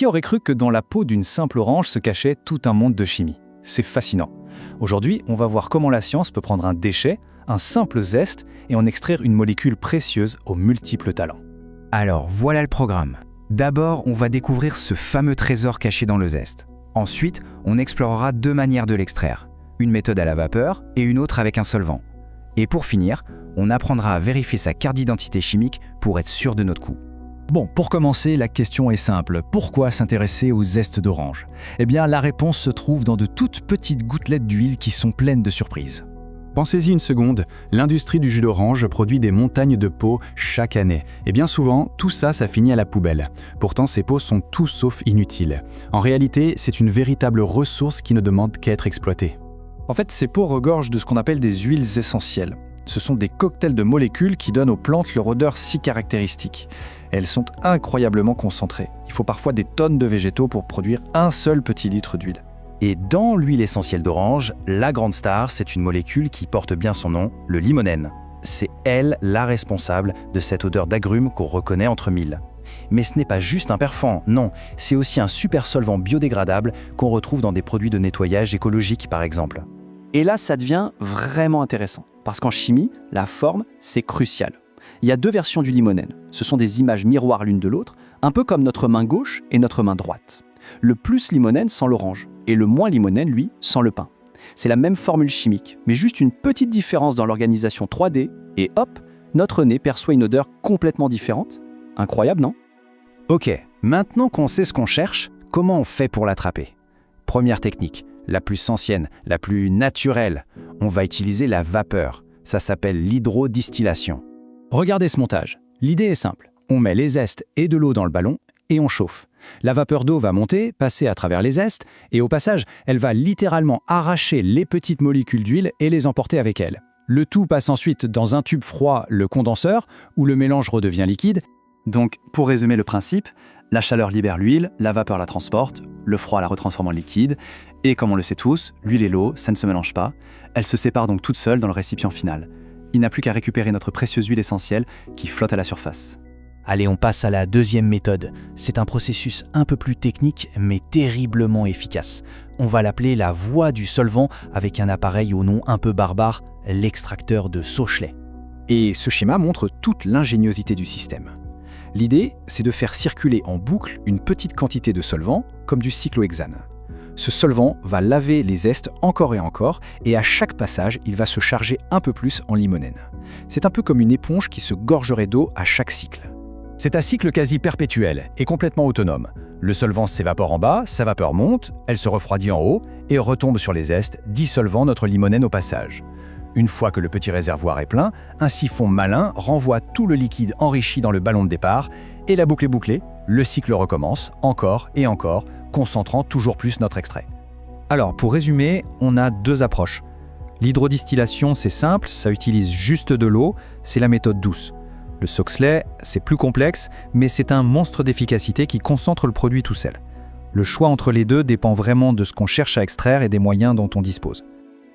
Qui aurait cru que dans la peau d'une simple orange se cachait tout un monde de chimie? C'est fascinant. Aujourd'hui, on va voir comment la science peut prendre un déchet, un simple zeste, et en extraire une molécule précieuse aux multiples talents. Alors voilà le programme. D'abord, on va découvrir ce fameux trésor caché dans le zeste. Ensuite, on explorera deux manières de l'extraire. Une méthode à la vapeur et une autre avec un solvant. Et pour finir, on apprendra à vérifier sa carte d'identité chimique pour être sûr de notre coup. Bon, pour commencer, la question est simple. Pourquoi s'intéresser aux zestes d'orange? Eh bien, la réponse se trouve dans de toutes petites gouttelettes d'huile qui sont pleines de surprises. Pensez-y une seconde, l'industrie du jus d'orange produit des montagnes de peaux chaque année. Et bien souvent, tout ça finit à la poubelle. Pourtant, ces peaux sont tout sauf inutiles. En réalité, c'est une véritable ressource qui ne demande qu'à être exploitée. En fait, ces peaux regorgent de ce qu'on appelle des huiles essentielles. Ce sont des cocktails de molécules qui donnent aux plantes leur odeur si caractéristique. Elles sont incroyablement concentrées. Il faut parfois des tonnes de végétaux pour produire un seul petit litre d'huile. Et dans l'huile essentielle d'orange, la grande star, c'est une molécule qui porte bien son nom, le limonène. C'est elle la responsable de cette odeur d'agrumes qu'on reconnaît entre mille. Mais ce n'est pas juste un perfant, non, c'est aussi un super solvant biodégradable qu'on retrouve dans des produits de nettoyage écologique par exemple. Et là, ça devient vraiment intéressant, parce qu'en chimie, la forme, c'est crucial. Il y a deux versions du limonène. Ce sont des images miroirs l'une de l'autre, un peu comme notre main gauche et notre main droite. Le plus limonène sent l'orange, et le moins limonène, lui, sent le pain. C'est la même formule chimique, mais juste une petite différence dans l'organisation 3D, et hop, notre nez perçoit une odeur complètement différente. Incroyable, non? Ok, maintenant qu'on sait ce qu'on cherche, comment on fait pour l'attraper? Première technique, la plus ancienne, la plus naturelle, on va utiliser la vapeur. Ça s'appelle l'hydrodistillation. Regardez ce montage. L'idée est simple. On met les zestes et de l'eau dans le ballon et on chauffe. La vapeur d'eau va monter, passer à travers les zestes et au passage, elle va littéralement arracher les petites molécules d'huile et les emporter avec elle. Le tout passe ensuite dans un tube froid, le condenseur, où le mélange redevient liquide. Donc, pour résumer le principe, la chaleur libère l'huile, la vapeur la transporte, le froid la retransforme en liquide, et comme on le sait tous, l'huile et l'eau, ça ne se mélange pas. Elles se séparent donc toutes seules dans le récipient final. Il n'a plus qu'à récupérer notre précieuse huile essentielle qui flotte à la surface. Allez, on passe à la deuxième méthode. C'est un processus un peu plus technique, mais terriblement efficace. On va l'appeler la voie du solvant avec un appareil au nom un peu barbare, l'extracteur de Sochelet. Et ce schéma montre toute l'ingéniosité du système. L'idée, c'est de faire circuler en boucle une petite quantité de solvant, comme du cyclohexane. Ce solvant va laver les zestes encore et à chaque passage, il va se charger un peu plus en limonène. C'est un peu comme une éponge qui se gorgerait d'eau à chaque cycle. C'est un cycle quasi perpétuel et complètement autonome. Le solvant s'évapore en bas, sa vapeur monte, elle se refroidit en haut et retombe sur les zestes, dissolvant notre limonène au passage. Une fois que le petit réservoir est plein, un siphon malin renvoie tout le liquide enrichi dans le ballon de départ et la boucle est bouclée, le cycle recommence encore et encore, concentrant toujours plus notre extrait. Alors, pour résumer, on a deux approches. L'hydrodistillation, c'est simple, ça utilise juste de l'eau, c'est la méthode douce. Le Sochelet, c'est plus complexe, mais c'est un monstre d'efficacité qui concentre le produit tout seul. Le choix entre les deux dépend vraiment de ce qu'on cherche à extraire et des moyens dont on dispose.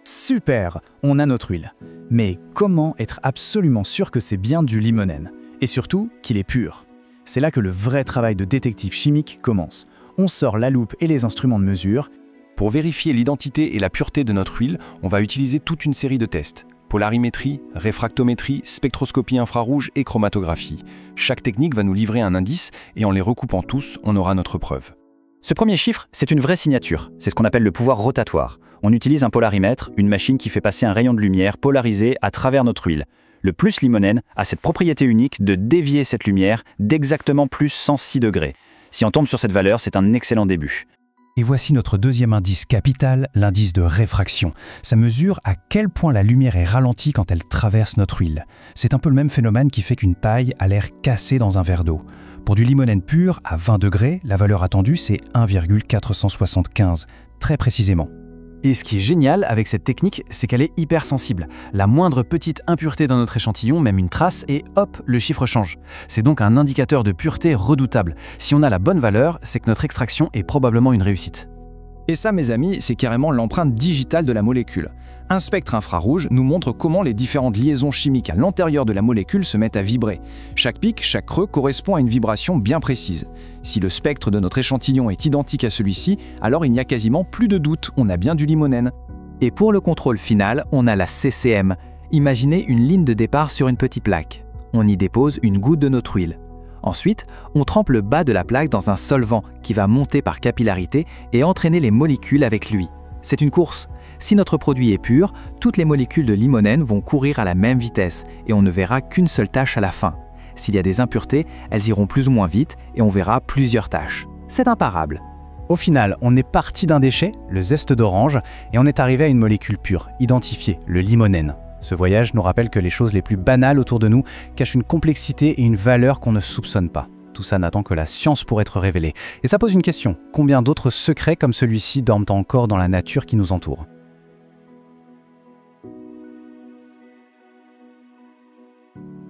Super, on a notre huile. Mais comment être absolument sûr que c'est bien du limonène? Et surtout, qu'il est pur? C'est là que le vrai travail de détective chimique commence. On sort la loupe et les instruments de mesure. Pour vérifier l'identité et la pureté de notre huile, on va utiliser toute une série de tests. Polarimétrie, réfractométrie, spectroscopie infrarouge et chromatographie. Chaque technique va nous livrer un indice et en les recoupant tous, on aura notre preuve. Ce premier chiffre, c'est une vraie signature. C'est ce qu'on appelle le pouvoir rotatoire. On utilise un polarimètre, une machine qui fait passer un rayon de lumière polarisé à travers notre huile. Le plus limonène a cette propriété unique de dévier cette lumière d'exactement plus 106 degrés. Si on tombe sur cette valeur, c'est un excellent début. Et voici notre deuxième indice capital, l'indice de réfraction. Ça mesure à quel point la lumière est ralentie quand elle traverse notre huile. C'est un peu le même phénomène qui fait qu'une paille a l'air cassée dans un verre d'eau. Pour du limonène pur, à 20 degrés, la valeur attendue, c'est 1,475, très précisément. Et ce qui est génial avec cette technique, c'est qu'elle est hyper sensible. La moindre petite impureté dans notre échantillon, même une trace, et hop, le chiffre change. C'est donc un indicateur de pureté redoutable. Si on a la bonne valeur, c'est que notre extraction est probablement une réussite. Et ça, mes amis, c'est carrément l'empreinte digitale de la molécule. Un spectre infrarouge nous montre comment les différentes liaisons chimiques à l'intérieur de la molécule se mettent à vibrer. Chaque pic, chaque creux correspond à une vibration bien précise. Si le spectre de notre échantillon est identique à celui-ci, alors il n'y a quasiment plus de doute, on a bien du limonène. Et pour le contrôle final, on a la CCM. Imaginez une ligne de départ sur une petite plaque. On y dépose une goutte de notre huile. Ensuite, on trempe le bas de la plaque dans un solvant qui va monter par capillarité et entraîner les molécules avec lui. C'est une course. Si notre produit est pur, toutes les molécules de limonène vont courir à la même vitesse et on ne verra qu'une seule tache à la fin. S'il y a des impuretés, elles iront plus ou moins vite et on verra plusieurs taches. C'est imparable. Au final, on est parti d'un déchet, le zeste d'orange, et on est arrivé à une molécule pure, identifiée, le limonène. Ce voyage nous rappelle que les choses les plus banales autour de nous cachent une complexité et une valeur qu'on ne soupçonne pas. Tout ça n'attend que la science pour être révélé. Et ça pose une question, combien d'autres secrets comme celui-ci dorment encore dans la nature qui nous entoure ?